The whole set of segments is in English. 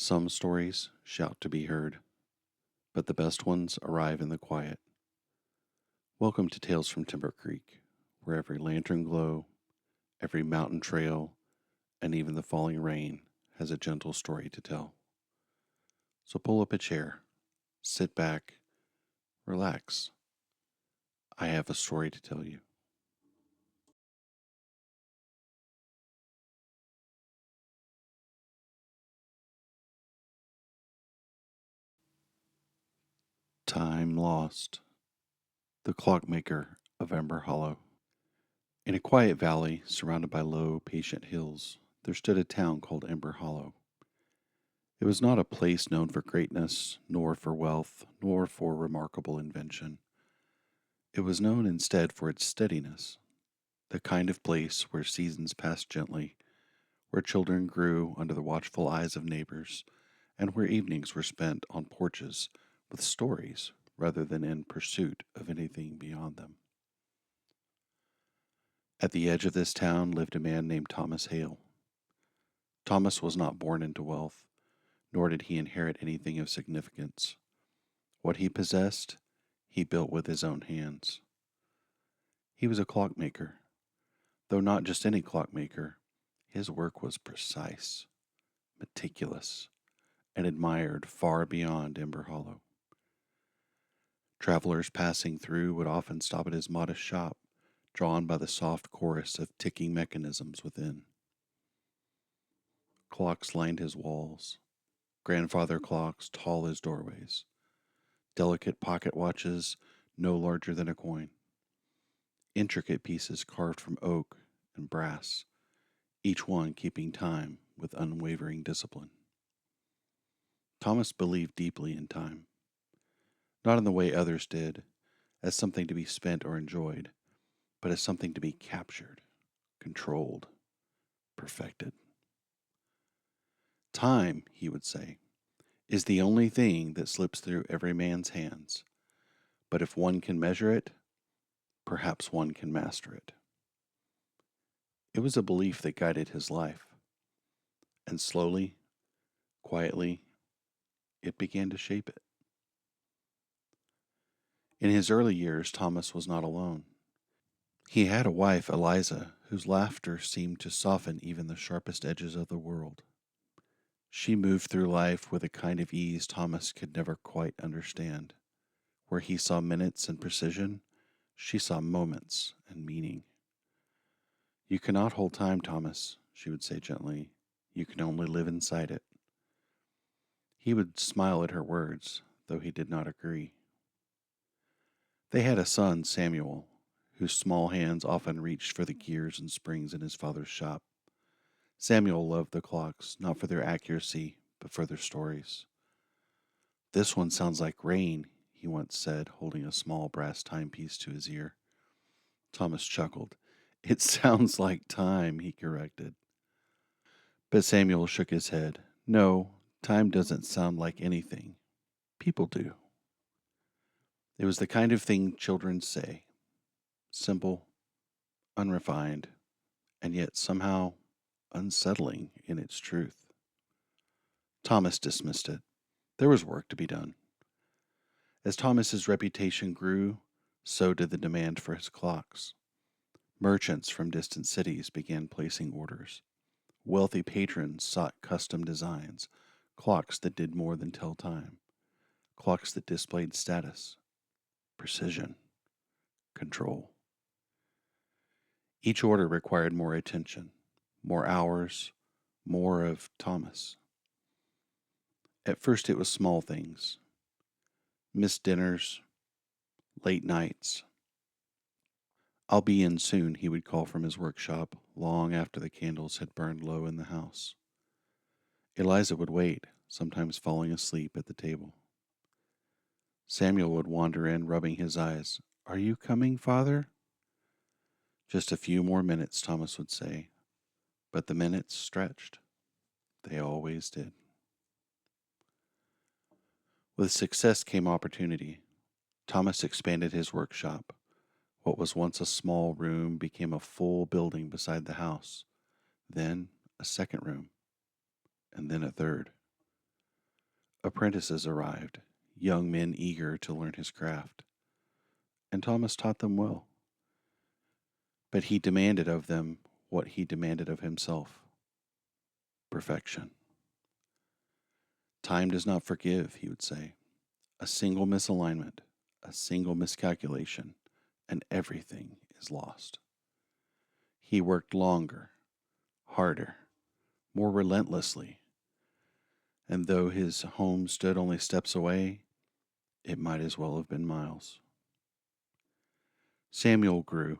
Some stories shout to be heard, but the best ones arrive in the quiet. Welcome to Tales from Timber Creek, where every lantern glow, every mountain trail, and even the falling rain has a gentle story to tell. So pull up a chair, sit back, relax. I have a story to tell you. Time Lost, the clockmaker of Ember Hollow. In a quiet valley surrounded by low, patient hills, there stood a town called Ember Hollow. It was not a place known for greatness, nor for wealth, nor for remarkable invention. It was known instead for its steadiness, the kind of place where seasons passed gently, where children grew under the watchful eyes of neighbors, and where evenings were spent on porches with stories rather than in pursuit of anything beyond them. At the edge of this town lived a man named Thomas Hale. Thomas was not born into wealth, nor did he inherit anything of significance. What he possessed, he built with his own hands. He was a clockmaker, though not just any clockmaker. His work was precise, meticulous, and admired far beyond Ember Hollow. Travelers passing through would often stop at his modest shop, drawn by the soft chorus of ticking mechanisms within. Clocks lined his walls, grandfather clocks tall as doorways, delicate pocket watches no larger than a coin, intricate pieces carved from oak and brass, each one keeping time with unwavering discipline. Thomas believed deeply in time, not in the way others did, as something to be spent or enjoyed, but as something to be captured, controlled, perfected. Time, he would say, is the only thing that slips through every man's hands, but if one can measure it, perhaps one can master it. It was a belief that guided his life, and slowly, quietly, it began to shape it. In his early years, Thomas was not alone. He had a wife, Eliza, whose laughter seemed to soften even the sharpest edges of the world. She moved through life with a kind of ease Thomas could never quite understand. Where he saw minutes and precision, she saw moments and meaning. You cannot hold time, Thomas, she would say gently. You can only live inside it. He would smile at her words, though he did not agree. They had a son, Samuel, whose small hands often reached for the gears and springs in his father's shop. Samuel loved the clocks, not for their accuracy, but for their stories. This one sounds like rain, he once said, holding a small brass timepiece to his ear. Thomas chuckled. It sounds like time, he corrected. But Samuel shook his head. No, time doesn't sound like anything. People do. It was the kind of thing children say. Simple, unrefined, and yet somehow unsettling in its truth. Thomas dismissed it. There was work to be done. As Thomas's reputation grew, so did the demand for his clocks. Merchants from distant cities began placing orders. Wealthy patrons sought custom designs, clocks that did more than tell time, clocks that displayed status, precision, control. Each order required more attention, more hours, more of Thomas. At first it was small things, missed dinners, late nights. I'll be in soon, he would call from his workshop, long after the candles had burned low in the house. Eliza would wait, sometimes falling asleep at the table. Samuel would wander in, rubbing his eyes. Are you coming, Father? Just a few more minutes, Thomas would say. But the minutes stretched. They always did. With success came opportunity. Thomas expanded his workshop. What was once a small room became a full building beside the house, then a second room, and then a third. Apprentices arrived, young men eager to learn his craft, and Thomas taught them well. But he demanded of them what he demanded of himself: perfection. Time does not forgive, he would say. A single misalignment, a single miscalculation, and everything is lost. He worked longer, harder, more relentlessly, and though his home stood only steps away, it might as well have been miles. Samuel grew.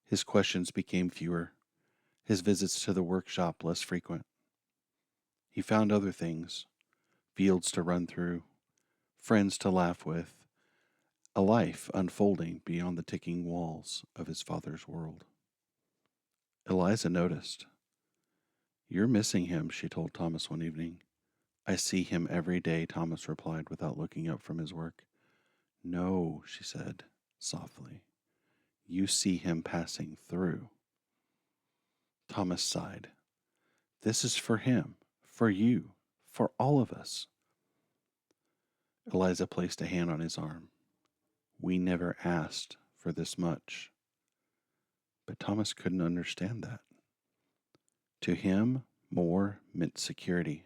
His questions became fewer, his visits to the workshop less frequent. He found other things: fields to run through, friends to laugh with, a life unfolding beyond the ticking walls of his father's world. Eliza noticed. "You're missing him," she told Thomas one evening. "I see him every day," Thomas replied without looking up from his work. "No," she said softly. "You see him passing through." Thomas sighed. "This is for him, for you, for all of us." Eliza placed a hand on his arm. "We never asked for this much." But Thomas couldn't understand that. To him, more meant security,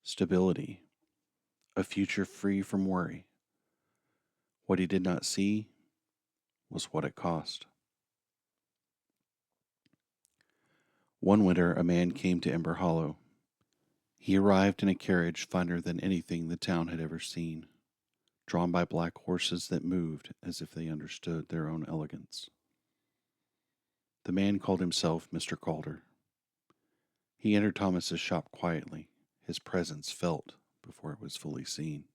stability, a future free from worry. What he did not see was what it cost. One winter, a man came to Ember Hollow. He arrived in a carriage finer than anything the town had ever seen, drawn by black horses that moved as if they understood their own elegance. The man called himself Mr. Calder. He entered Thomas's shop quietly, his presence felt before it was fully seen.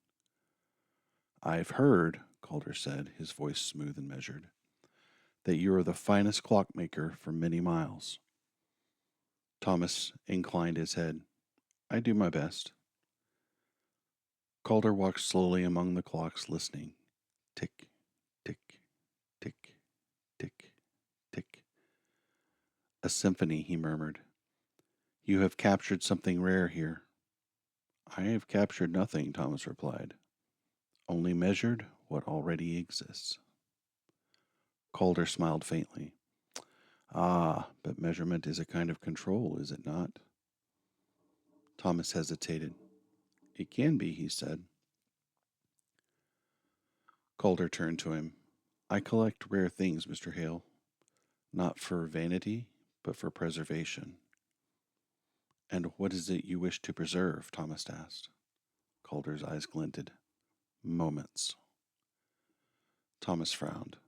"I've heard," Calder said, his voice smooth and measured, "that you are the finest clockmaker for many miles." Thomas inclined his head. "I do my best." Calder walked slowly among the clocks, listening. Tick, tick, tick, tick, tick. "A symphony," he murmured. "You have captured something rare here." "I have captured nothing," Thomas replied. "Only measured what already exists." Calder smiled faintly. "Ah, but measurement is a kind of control, is it not?" Thomas hesitated. "It can be," he said. Calder turned to him. "I collect rare things, Mr. Hale, not for vanity, but for preservation." "And what is it you wish to preserve?" Thomas asked. Calder's eyes glinted. "Moments." Thomas frowned.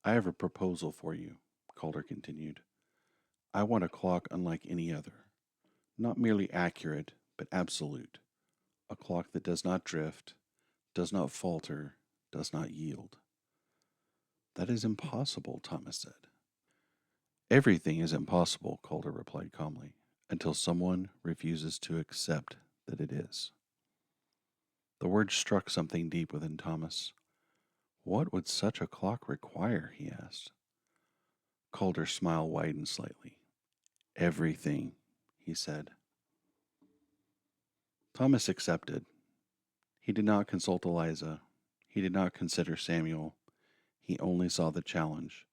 "I have a proposal for you," Calder continued. "I want a clock unlike any other. Not merely accurate, but absolute. A clock that does not drift, does not falter, does not yield." "That is impossible," Thomas said. "Everything is impossible," Calder replied calmly, "until someone refuses to accept that it is." The words struck something deep within Thomas. What would such a clock require, he asked. Calder's smile widened slightly. "Everything," he said. Thomas accepted. He did not consult Eliza. He did not consider Samuel. He only saw the challenge,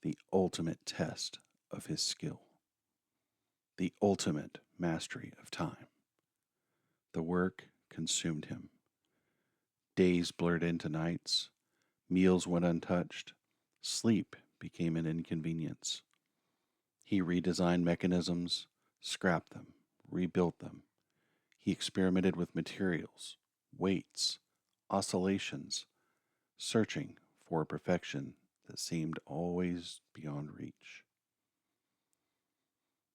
the ultimate test of his skill, the ultimate mastery of time. The work consumed him. Days blurred into nights. Meals went untouched. Sleep became an inconvenience. He redesigned mechanisms, scrapped them, rebuilt them. He experimented with materials, weights, oscillations, searching for a perfection that seemed always beyond reach.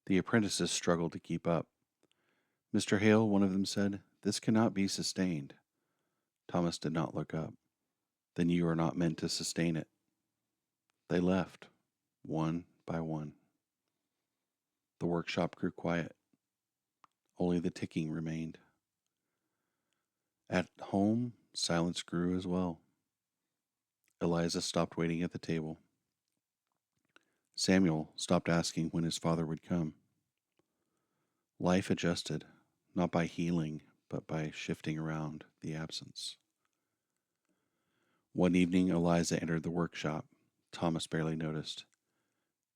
The apprentices struggled to keep up. "Mr. Hale," one of them said, "this cannot be sustained." Thomas did not look up. "Then you are not meant to sustain it." They left, one by one. The workshop grew quiet. Only the ticking remained. At home, silence grew as well. Eliza stopped waiting at the table. Samuel stopped asking when his father would come. Life adjusted, not by healing, but by shifting around the absence. One evening, Eliza entered the workshop. Thomas barely noticed.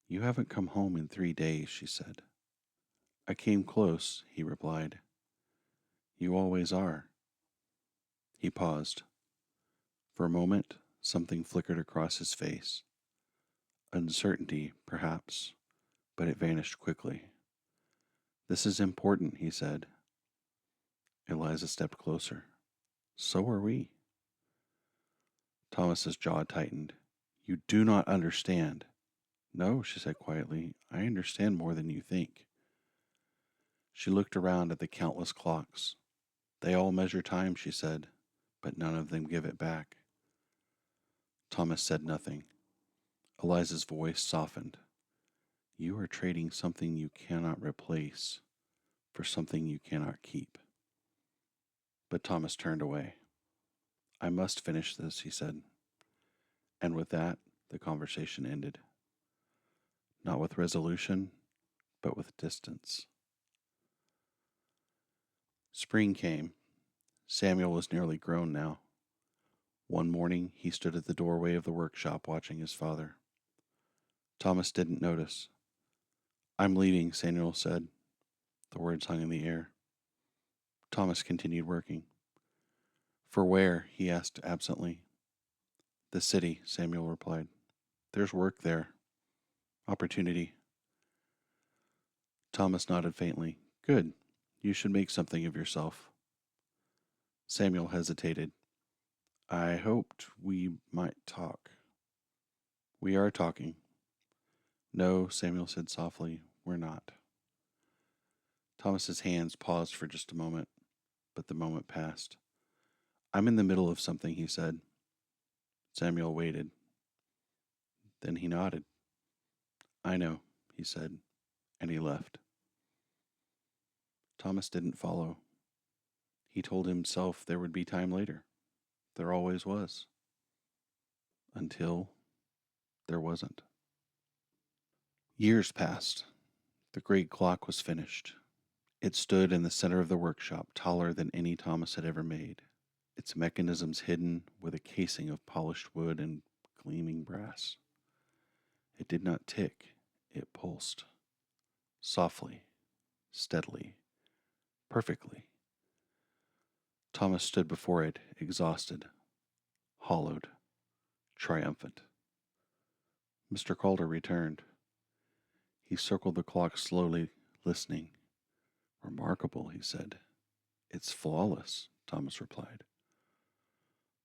"You haven't come home in 3 days," she said. "I came close," he replied. "You always are." He paused. For a moment, something flickered across his face. Uncertainty, perhaps, but it vanished quickly. "This is important," he said. Eliza stepped closer. "So are we." Thomas's jaw tightened. "You do not understand." "No," she said quietly. "I understand more than you think." She looked around at the countless clocks. "They all measure time," she said, "but none of them give it back." Thomas said nothing. Eliza's voice softened. "You are trading something you cannot replace for something you cannot keep." But Thomas turned away. "I must finish this," he said. And with that, the conversation ended. Not with resolution, but with distance. Spring came. Samuel was nearly grown now. One morning, he stood at the doorway of the workshop watching his father. Thomas didn't notice. "I'm leaving," Samuel said. The words hung in the air. Thomas continued working. "For where?" he asked absently. "The city," Samuel replied. "There's work there. Opportunity." Thomas nodded faintly. "Good. You should make something of yourself." Samuel hesitated. "I hoped we might talk." "We are talking." "No," Samuel said softly, "we're not." Thomas's hands paused for just a moment, but the moment passed. "I'm in the middle of something," he said. Samuel waited. Then he nodded. "I know," he said, and he left. Thomas didn't follow. He told himself there would be time later. There always was. Until there wasn't. Years passed. The great clock was finished. It stood in the center of the workshop, taller than any Thomas had ever made, its mechanisms hidden with a casing of polished wood and gleaming brass. It did not tick, it pulsed. Softly, steadily, perfectly. Thomas stood before it, exhausted, hollowed, triumphant. Mr. Calder returned. He circled the clock slowly, listening. "Remarkable," he said. "It's flawless," Thomas replied.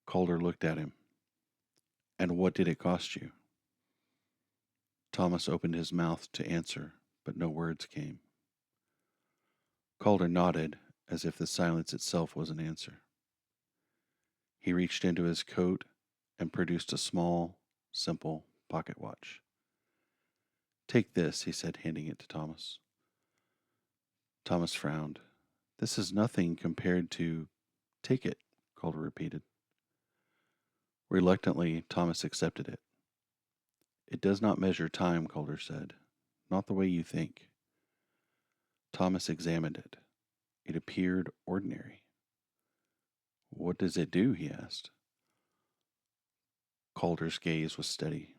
Calder looked at him. "And what did it cost you?" Thomas opened his mouth to answer, but no words came. Calder nodded, as if the silence itself was an answer. He reached into his coat and produced a small, simple pocket watch. "Take this," he said, handing it to Thomas. Thomas frowned. "This is nothing compared to—" "Take it," Calder repeated. Reluctantly, Thomas accepted it. "It does not measure time," Calder said. "Not the way you think." Thomas examined it. It appeared ordinary. "What does it do?" he asked. Calder's gaze was steady.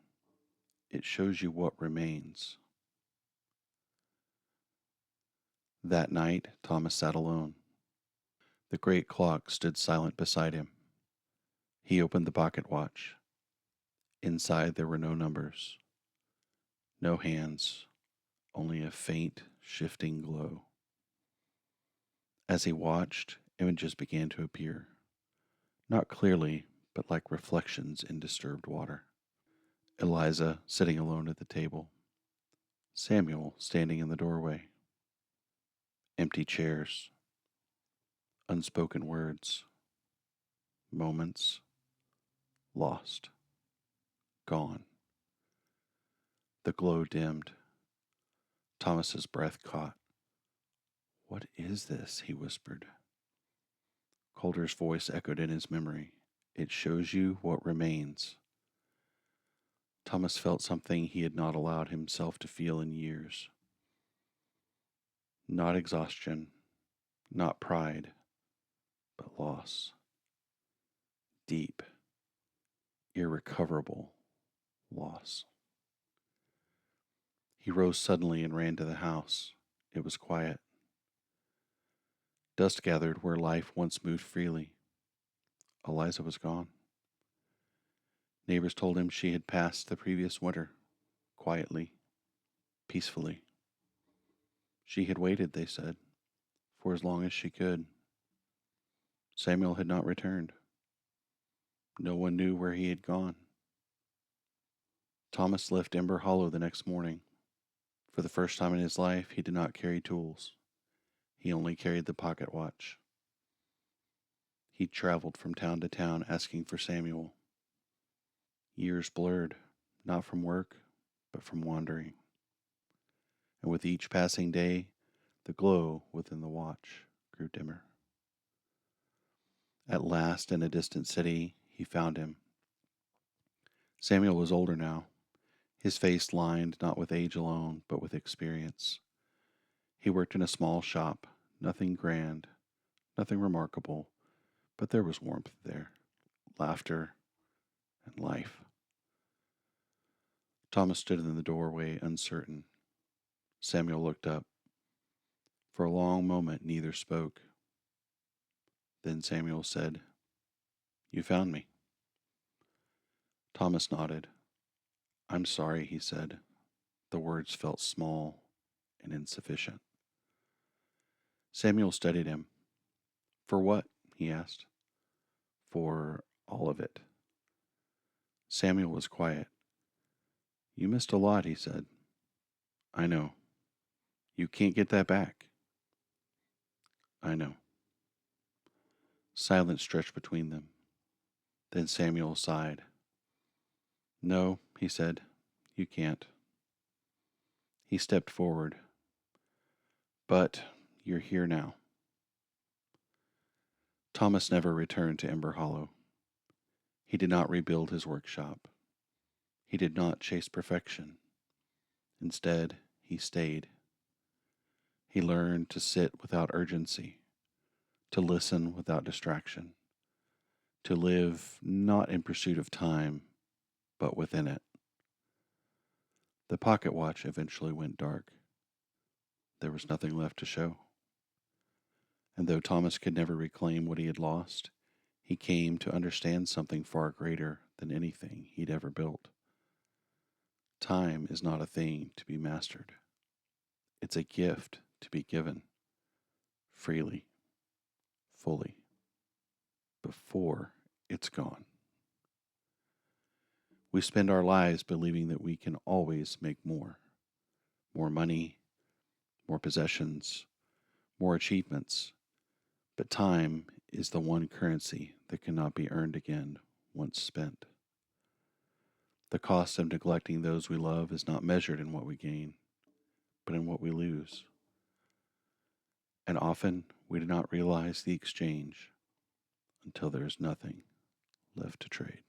"It shows you what remains." That night, Thomas sat alone. The great clock stood silent beside him. He opened the pocket watch. Inside there were no numbers, no hands, only a faint, shifting glow. As he watched, images began to appear, not clearly, but like reflections in disturbed water. Eliza sitting alone at the table. Samuel standing in the doorway. Empty chairs. Unspoken words. Moments. Lost. Gone. The glow dimmed. Thomas's breath caught. "What is this?" he whispered. Calder's voice echoed in his memory. "It shows you what remains." Thomas felt something he had not allowed himself to feel in years. Not exhaustion, not pride, but loss. Deep, irrecoverable loss. He rose suddenly and ran to the house. It was quiet. Dust gathered where life once moved freely. Eliza was gone. Neighbors told him she had passed the previous winter, quietly, peacefully. She had waited, they said, for as long as she could. Samuel had not returned. No one knew where he had gone. Thomas left Ember Hollow the next morning. For the first time in his life, he did not carry tools. He only carried the pocket watch. He traveled from town to town asking for Samuel. Years blurred, not from work, but from wandering. And with each passing day, the glow within the watch grew dimmer. At last, in a distant city, he found him. Samuel was older now, his face lined not with age alone, but with experience. He worked in a small shop, nothing grand, nothing remarkable, but there was warmth there, laughter, and life. Thomas stood in the doorway, uncertain. Samuel looked up. For a long moment, neither spoke. Then Samuel said, "You found me." Thomas nodded. "I'm sorry," he said. The words felt small and insufficient. Samuel studied him. "For what?" he asked. "For all of it." Samuel was quiet. "You missed a lot," he said. "I know. You can't get that back." "I know." Silence stretched between them. Then Samuel sighed. "No," he said, "you can't." He stepped forward. "But you're here now." Thomas never returned to Ember Hollow. He did not rebuild his workshop. He did not chase perfection. Instead, he stayed. He learned to sit without urgency, to listen without distraction, to live not in pursuit of time, but within it. The pocket watch eventually went dark. There was nothing left to show. And though Thomas could never reclaim what he had lost, he came to understand something far greater than anything he'd ever built. Time is not a thing to be mastered. It's a gift to be given freely, fully, before it's gone. We spend our lives believing that we can always make more. More money, more possessions, more achievements. But time is the one currency that cannot be earned again once spent. The cost of neglecting those we love is not measured in what we gain, but in what we lose. And often we do not realize the exchange until there is nothing left to trade.